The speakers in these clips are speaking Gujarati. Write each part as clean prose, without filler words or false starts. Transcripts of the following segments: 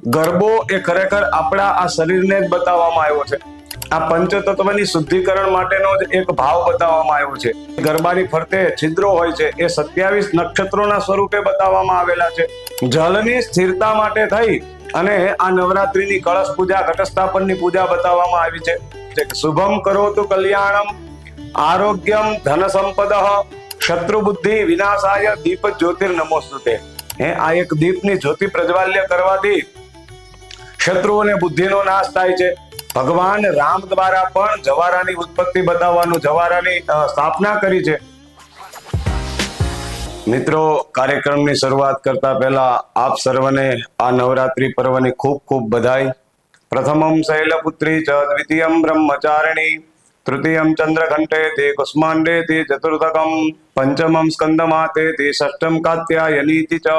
ગરબો એ ખરેખર આપણા આ શરીરને જ બતાવવામાં આવ્યો છે. આ પંચતત્વની શુદ્ધિકરણ માટેનો જ એક ભાવ બતાવવામાં આવ્યો છે. ગરબાની ફરતે છિદ્રો હોય છે એ 27 નક્ષત્રોના સ્વરૂપે બતાવવામાં આવેલા છે. જલની સ્થિરતા માટે થઈ અને આ નવરાત્રીની કળશ પૂજા, ઘટસ્થાપનની પૂજા બતાવવામાં આવી છે. શુભમ કરોતુ કલ્યાણમ આરોગ્યમ ધન સંપદઃ શત્રુ બુદ્ધિ વિનાશાય દીપ જ્યોતિર નમોસ્તુતે. આ એક દીપની જ્યોતિ પ્રજ્વાલ્ય કરવાથી શત્રુઓને બુદ્ધિનો નાશ થાય છે. ભગવાન રામ દ્વારા પણ જવારાની ઉત્પત્તિ બતાવવાનું, જવારાની સ્થાપના કરી છે. મિત્રો, કાર્યક્રમની શરૂઆત કરતા પહેલા આપ સર્વને આ નવરાત્રી પર્વની ખૂબ ખૂબ બધાઈ. પ્રથમમ શૈલપુત્રી ચ દ્વિતીયમ બ્રહ્મચારિણી તૃતીયમ ચંદ્રઘંટે તે કુષ્માંડે તે ચતુર્થકમ પંચમમ સ્કંદમાતે તે ષષ્ઠમ કાત્યાયનીતિ ચ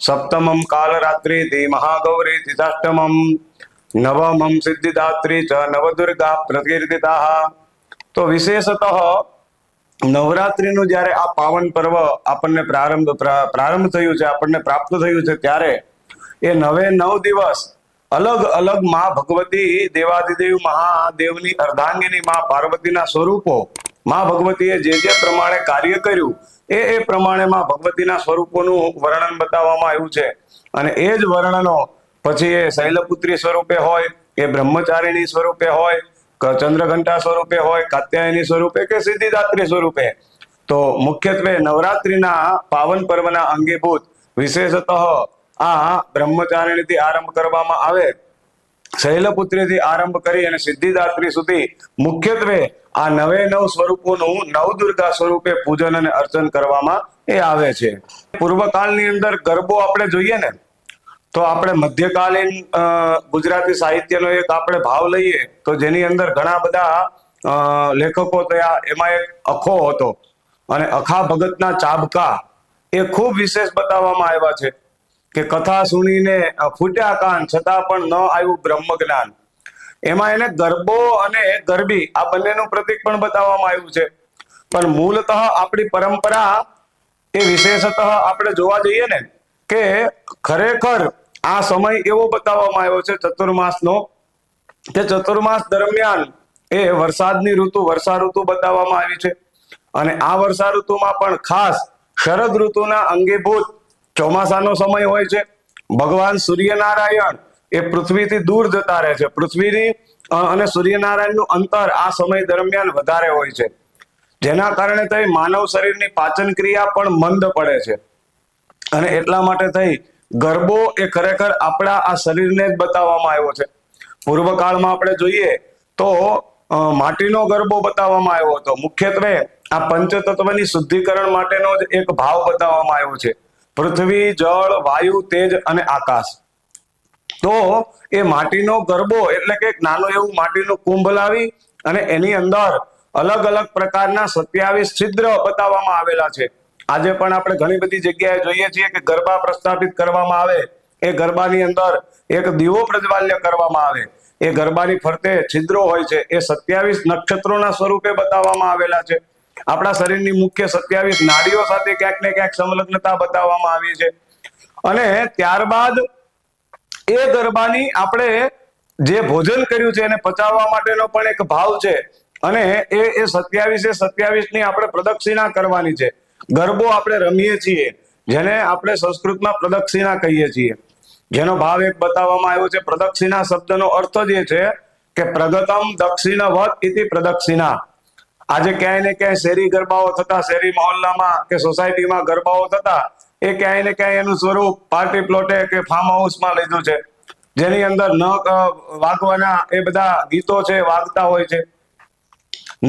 સપ્તમમ કાલરાત્રિ તે મહાગૌરી તિથાષ્ટમમ નવમમ સિદ્ધિદાત્રી ચ નવદુર્ગા પ્રકીર્તિતાઃ. તો વિશેષતઃ નવરાત્રીનું જ્યારે આ પાવન પર્વ આપણને પ્રારંભ થયું છે, આપણને પ્રાપ્ત થયું છે, ત્યારે એ 9 દિવસ અલગ અલગ માં ભગવતી દેવાધિદેવ મહાદેવની અર્ધાંગિની માં પાર્વતીના સ્વરૂપો, માં ભગવતીએ જે પ્રમાણે કાર્ય કર્યું એ પ્રમાણે માં ભગવતીના સ્વરૂપોનું વર્ણન બતાવવામાં આવ્યું છે. અને એ જ વર્ણનો પછી એ શૈલપુત્રી સ્વરૂપે હોય, એ બ્રહ્મચારિણી સ્વરૂપે હોય, ચંદ્રઘંટા સ્વરૂપે હોય, કાત્યાયની સ્વરૂપે કે સિદ્ધિદાત્રી સ્વરૂપે. તો મુખ્યત્વે નવરાત્રીના પાવન પર્વના અંગીભૂત વિશેષતઃ આ બ્રહ્મચારિણીથી આરંભ કરવામાં આવે, શૈલપુત્રીથી આરંભ કરી અને સિદ્ધિદાત્રી સુધી મુખ્યત્વે આ 9 સ્વરૂપોનું નવદુર્ગા સ્વરૂપે પૂજન અને અર્ચન કરવામાં એ આવે છે. પૂર્વકાળની અંદર ગરબો આપણે જોઈએ ને, તો આપણે મધ્યકાલીન ગુજરાતી સાહિત્યનો એક આપણે ભાવ લઈએ તો જેની અંદર ઘણા બધા લેખકો થયા. એમાં એક અખો હતો અને અખા ભગતના ચાબકા એ ખૂબ વિશેષ બતાવવામાં આવ્યા છે કે કથા સુણીને ફૂટ્યા કાન છતાં પણ ન આવ્યું બ્રહ્મ જ્ઞાન. એમાં એને ગરબો અને ગરબી આ બંનેનું પ્રતીક પણ બતાવવામાં આવ્યું છે. પણ મૂળતઃ આપણી પરંપરા એ વિશેષતઃ આપણે જોવા જઈએ ને કે ખરેખર આ સમય એવો બતાવવામાં આવ્યો છે ચતુર્માસનો કે ચતુર્માસ દરમિયાન એ વરસાદની ઋતુ, વર્ષા ઋતુ બતાવવામાં આવી છે. અને આ વર્ષા ઋતુમાં પણ ખાસ શરદ ઋતુના અંગીભૂત ચોમાસાનો સમય હોય છે. ભગવાન સૂર્યનારાયણ એ પૃથ્વીથી દૂર જતા રહે છે. પૃથ્વીની અને સૂર્યનારાયણનું અંતર આ સમય દરમિયાન વધારે હોય છે, જેના કારણે થઈ માનવ શરીરની પાચન ક્રિયા પણ મંદ પડે છે. અને એટલા માટે થઈ ગરબો એ ખરેખર આપણા આ શરીરને જ બતાવવામાં આવ્યો છે. પૂર્વકાળમાં આપણે જોઈએ તો માટીનો ગરબો બતાવવામાં આવ્યો હતો. મુખ્યત્વે આ પંચતત્વની શુદ્ધિકરણ માટેનો જ એક ભાવ બતાવવામાં આવ્યો છે. પૃથ્વી, જળ, વાયુ, તેજ અને આકાશ. તો એ માટીનો ગરબો એટલે કે નાનું એવું માટીનું કુંભ લાવી અને એની અંદર અલગ અલગ પ્રકારના 27 છિદ્ર બતાવવામાં આવેલા છે. આજે પણ આપણે ઘણી બધી જગ્યાએ જોઈએ છીએ કે ગરબા પ્રસ્થાપિત કરવામાં આવે, એ ગરબાની અંદર એક દીવો પ્રજ્વાલ્ય કરવામાં આવે, એ ગરબાની ફરતે છિદ્રો હોય છે એ 27 નક્ષત્રોના સ્વરૂપે બતાવવામાં આવેલા છે. આપણા શરીરની મુખ્ય 27 નાડીઓ સાથે ક્યાંક ને ક્યાંક સંલગ્નતા બતાવવામાં આવી છે. અને ત્યારબાદ એ ગરબાની આપણે જે ભોજન કર્યું છે એને પચાવવા માટેનો પણ એક ભાવ છે. અને એ 27 ની આપણે પ્રદક્ષિણા કરવાની છે. ગરબો આપણે રમીએ છીએ, જેને આપણે સંસ્કૃતમાં પ્રદક્ષિણા કહીએ છીએ, જેનો ભાવ એક બતાવવામાં આવ્યો છે. પ્રદક્ષિણા શબ્દનો અર્થ જ એ છે કે પ્રગતમ દક્ષિણવત ઇતિ પ્રદક્ષિણા. આજે ક્યાંય ને ક્યાંય શેરી ગરબાઓ થતા, શેરી મહોલ્લામાં કે સોસાયટીમાં ગરબાઓ થતા, એ ક્યાંય ને ક્યાંય એનું સ્વરૂપ પાર્ટી પ્લોટે કે ફાર્મ હાઉસમાં લીધું છે, જેની અંદર ન વાગવાના એ બધા ગીતો છે વાગતા હોય છે,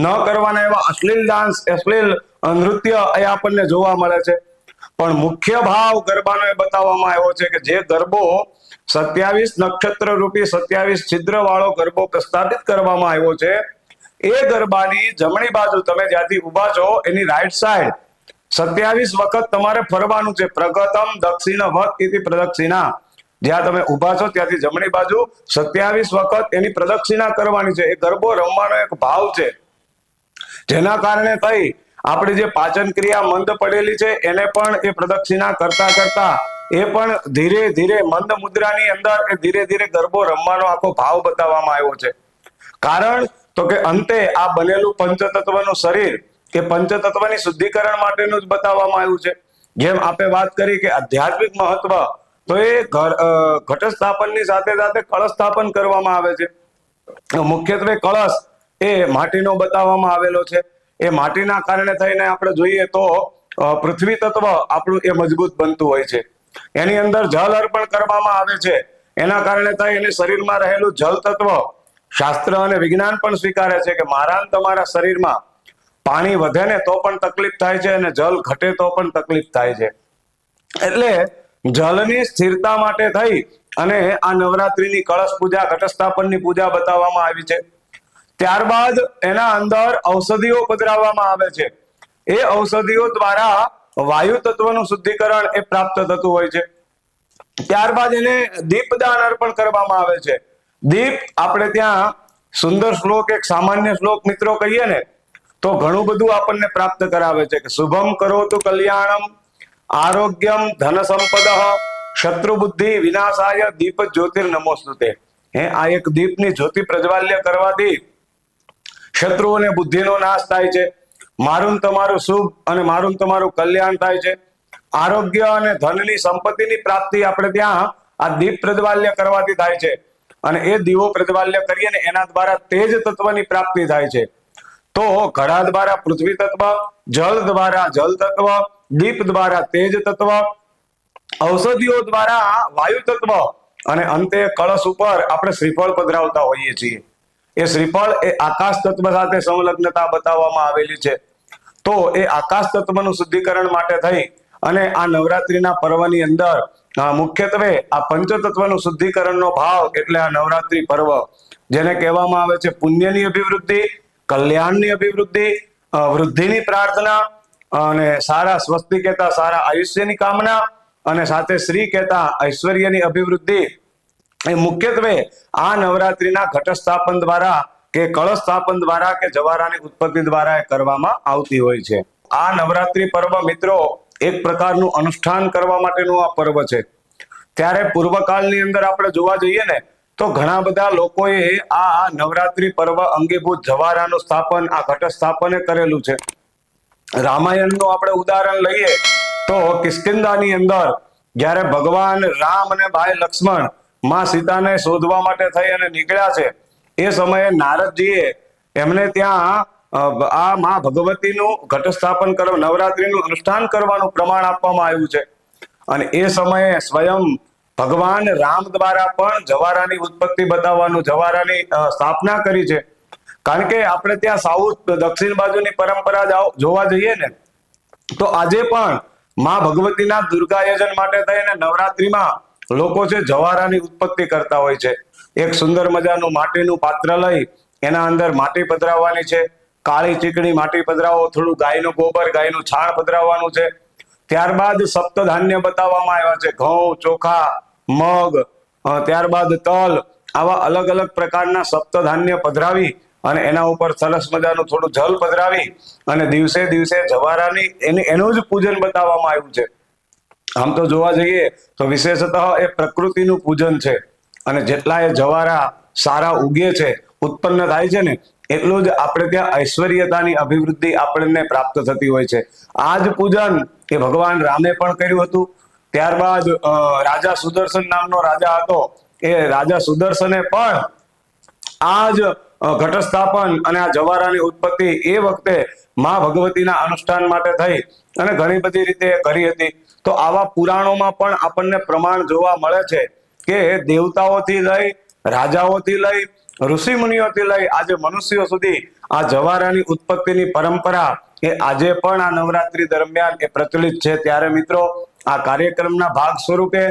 ન કરવાના એવા અશ્લીલ ડાન્સ, અશ્લીલ નૃત્ય એ આપણને જોવા મળે છે. પણ મુખ્ય ભાવ ગરબાનો એ બતાવવામાં આવ્યો છે કે જે ગરબો 27 નક્ષત્ર રૂપી 27 છિદ્ર વાળો ગરબો પ્રસ્થાપિત કરવામાં આવ્યો છે, એ ગરબાની જમણી બાજુ તમે જ્યાંથી ઉભા છો એની રાઈટ સાઈડ 27 વખત તમારે ફરવાનું છે. પ્રગતમ દક્ષિણવત ઇતિ પ્રદક્ષિણા. જ્યાં તમે ઉભા છો ત્યાંથી જમણી બાજુ 27 વખત એની પ્રદક્ષિણા કરવાની છે. એ ગરબો રમવાનો એક ભાવ છે, જેના કારણે થઈ આપણી જે પાચન ક્રિયા મંદ પડેલી છે એને પણ એ પ્રદક્ષિણા કરતા કરતા એ પણ ધીરે ધીરે મંદ મુદ્રાની અંદર એ ધીરે ધીરે ગરબો રમવાનો આખો ભાવ બતાવવામાં આવ્યો છે. કારણ તો કે અંતે આ બનેલું પંચતત્વનું શરીર એ પંચતત્વની શુદ્ધિકરણ માટેનું જ બતાવવામાં આવ્યું છે. જેમ આપણે વાત કરી કે આધ્યાત્મિક મહત્વ, તો એ ઘટ સ્થાપનની સાથે સાથે કળશ સ્થાપન કરવામાં આવે છે. મુખ્યત્વે કળશ એ માટીનો બતાવવામાં આવેલો છે. એ માટીના કારણે થઈને આપણે જોઈએ તો પૃથ્વી તત્વ આપણું એ મજબૂત બનતું હોય છે. એની અંદર જળ અર્પણ કરવામાં આવે છે. એના કારણે થાય એને શરીરમાં રહેલું જળ તત્વ શાસ્ત્ર અને વિજ્ઞાન પણ સ્વીકારે છે કે મારા તમારા શરીરમાં પાણી વધે ને તો પણ તકલીફ થાય છે અને જળ ઘટે તો પણ તકલીફ થાય છે. એટલે જળની સ્થિરતા માટે થઈ અને આ નવરાત્રીની કળશ પૂજા, ઘટસ્થાપનની પૂજા બતાવવામાં આવી છે. ત્યારબાદ એના અંદર ઔષધિઓ પધરાવવામાં આવે છે. એ ઔષધિઓ દ્વારા વાયુ તત્વનું શુદ્ધિકરણ એ પ્રાપ્ત થતું હોય છે. ત્યારબાદ એને દીપદાન અર્પણ કરવામાં આવે છે. દીપ આપણે ત્યાં સુંદર શ્લોક, એક સામાન્ય શ્લોક મિત્રો કહીએ ને તો ઘણું બધું આપણને પ્રાપ્ત કરાવે છે કે શુભમ કરોતુ કલ્યાણમ આરોગ્યમ ધન સંપદ શત્રુ બુદ્ધિ વિનાશાય દીપ જ્યોતિર નમોસ્તુતે. આ એક દીપની જ્યોતિ પ્રજ્વાલ્ય કરવાથી શત્રુઓને બુદ્ધિનો નાશ થાય છે. મારું તમારું શુભ અને મારું તમારું કલ્યાણ થાય છે. આરોગ્ય અને ધનની સંપત્તિની પ્રાપ્તિ આપણે ત્યાં આ દીપ પ્રજ્વાલ્ય કરવાથી થાય છે. અને એ દીવો પ્રજ્વાલ્ય કરીએ ને એના દ્વારા તેજ તત્વની પ્રાપ્તિ થાય છે. તો ઘડા દ્વારા પૃથ્વી તત્વ, જળ દ્વારા જલ તત્વ, દીપ દ્વારા તેજ તત્વ, ઔષધિઓ દ્વારા વાયુ તત્વ અને અંતે કળશ ઉપર આપણે શ્રીફળ પધરાવતા હોઈએ છીએ. એ શ્રીફળ એ આકાશ તત્વ સાથે સંલગ્નતા બતાવવામાં આવેલી છે. તો એ આકાશ તત્વનું શુદ્ધિકરણ માટે થઈ અને આ નવરાત્રીના પર્વની અંદર મુખ્યત્વે આ પંચતત્વનું શુદ્ધિકરણનો ભાવ એટલે આ નવરાત્રી પર્વ, જેને કહેવામાં આવે છે પુણ્યની અભિવૃદ્ધિ, કલ્યાણની અભિવૃદ્ધિ, વૃદ્ધિની પ્રાર્થના અને સારા સ્વસ્તિ કહેતા સારા આયુષ્યની કામના અને સાથે શ્રી કહેતા ઐશ્વર્યની અભિવૃદ્ધિ એ મુખ્યત્વે આ નવરાત્રીના ઘટસ્થાપન દ્વારા કે કળશ સ્થાપન દ્વારા કે જવારાની ઉત્પત્તિ દ્વારા એ કરવામાં આવતી હોય છે. આ નવરાત્રી પર્વ મિત્રો એક પ્રકારનું અનુષ્ઠાન કરવા માટેનું આ પર્વ છે. ત્યારે પૂર્વકાળની અંદર આપણે જોવા જઈએ ને તો ઘણા બધા લોકોએ આ નવરાત્રી પર્વ અંગીભૂત જવારાનું સ્થાપન, આ ઘટ સ્થાપને કરેલું છે. રામાયણનું આપણે ઉદાહરણ લઈએ તો કિષ્કિંધાની અંદર જ્યારે ભગવાન રામ અને ભાઈ લક્ષ્મણ માં સીતાને શોધવા માટે થઈ અને નીકળ્યા છે, એ સમયે નારદજીએ એમને ત્યાં આ માં ભગવતીનું ઘટસ્થાપન કરવા, નવરાત્રીનું અનુષ્ઠાન કરવાનું પ્રમાણ આપવામાં આવ્યું છે. અને એ સમયે સ્વયં ભગવાન રામ દ્વારા પણ જવારાની ઉત્પત્તિ બતાવવાનું, જવારાની સ્થાપના કરી છે. કારણ કે આપણે ત્યાં સાઉથ દક્ષિણ બાજુની પરંપરા જોવા જઈએ ને તો આજે પણ માં ભગવતીના દુર્ગાયજન માટે થઈને નવરાત્રીમાં લોકો છે જવારાની ઉત્પત્તિ કરતા હોય છે. એક સુંદર મજાનું માટીનું પાત્ર લઈ એના અંદર માટી પધરાવવાની છે. કાળી ચીકણી માટી પધરાવો, થોડું ગાયનું ગોબર, ગાયનું છાણ પધરાવવાનું છે. ત્યારબાદ સપ્તધાન્ય બતાવવામાં આવ્યા છે. ઘઉં, ચોખા, મગ, ત્યારબાદ તલ, આવા અલગ અલગ પ્રકારના સપ્તધાન્ય પધરાવી અને એના ઉપર સરસ મજાનું થોડું જલ પધરાવી અને દિવસે દિવસે જવારાની એનું જ પૂજન બતાવવામાં આવ્યું છે. આમ તો જોવા જઈએ તો વિશેષતઃ એ પ્રકૃતિનું પૂજન છે. અને જેટલા એ જવારા સારા ઉગે છે, ઉત્પન્ન થાય છે ને, એટલું જ આપણે ત્યાં ઐશ્વર્યતાની અભિવૃદ્ધિ આપણને પ્રાપ્ત થતી હોય છે. આ જ પૂજન એ ભગવાન રામે પણ કર્યું હતું. ત્યારબાદ રાજા સુદર્શન નામનો રાજા હતો, એ રાજા સુદર્શને પણ આ જ ઘટસ્થાપન અને આ જવારાની ઉત્પત્તિ એ વખતે માં ભગવતીના અનુષ્ઠાન માટે થઈ અને ઘણી બધી રીતે કરી હતી. તો આવા પુરાણોમાં પણ આપણને પ્રમાણ જોવા મળે છે કે દેવતાઓથી લઈ, રાજાઓથી લઈ, ઋષિ મુનિઓથી લઈ આજે મનુષ્યો સુધી આ જવારાની ઉત્પત્તિની પરંપરા એ આજે પણ આ નવરાત્રી દરમિયાન એ પ્રચલિત છે. ત્યારે મિત્રો આ કાર્યક્રમના ભાગ સ્વરૂપે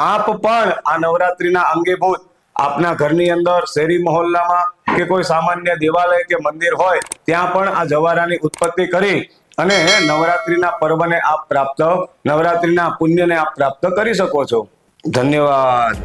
આપ પણ આ નવરાત્રીના અંગીભૂત આપના ઘરની અંદર, શેરી મહોલ્લામાં કે કોઈ સામાન્ય દેવાલય કે મંદિર હોય ત્યાં પણ આ જવારાની ઉત્પત્તિ કરી અને નવરાત્રીના પર્વને આપ પ્રાપ્ત, નવરાત્રીના પુણ્યને આપ પ્રાપ્ત કરી શકો છો. ધન્યવાદ.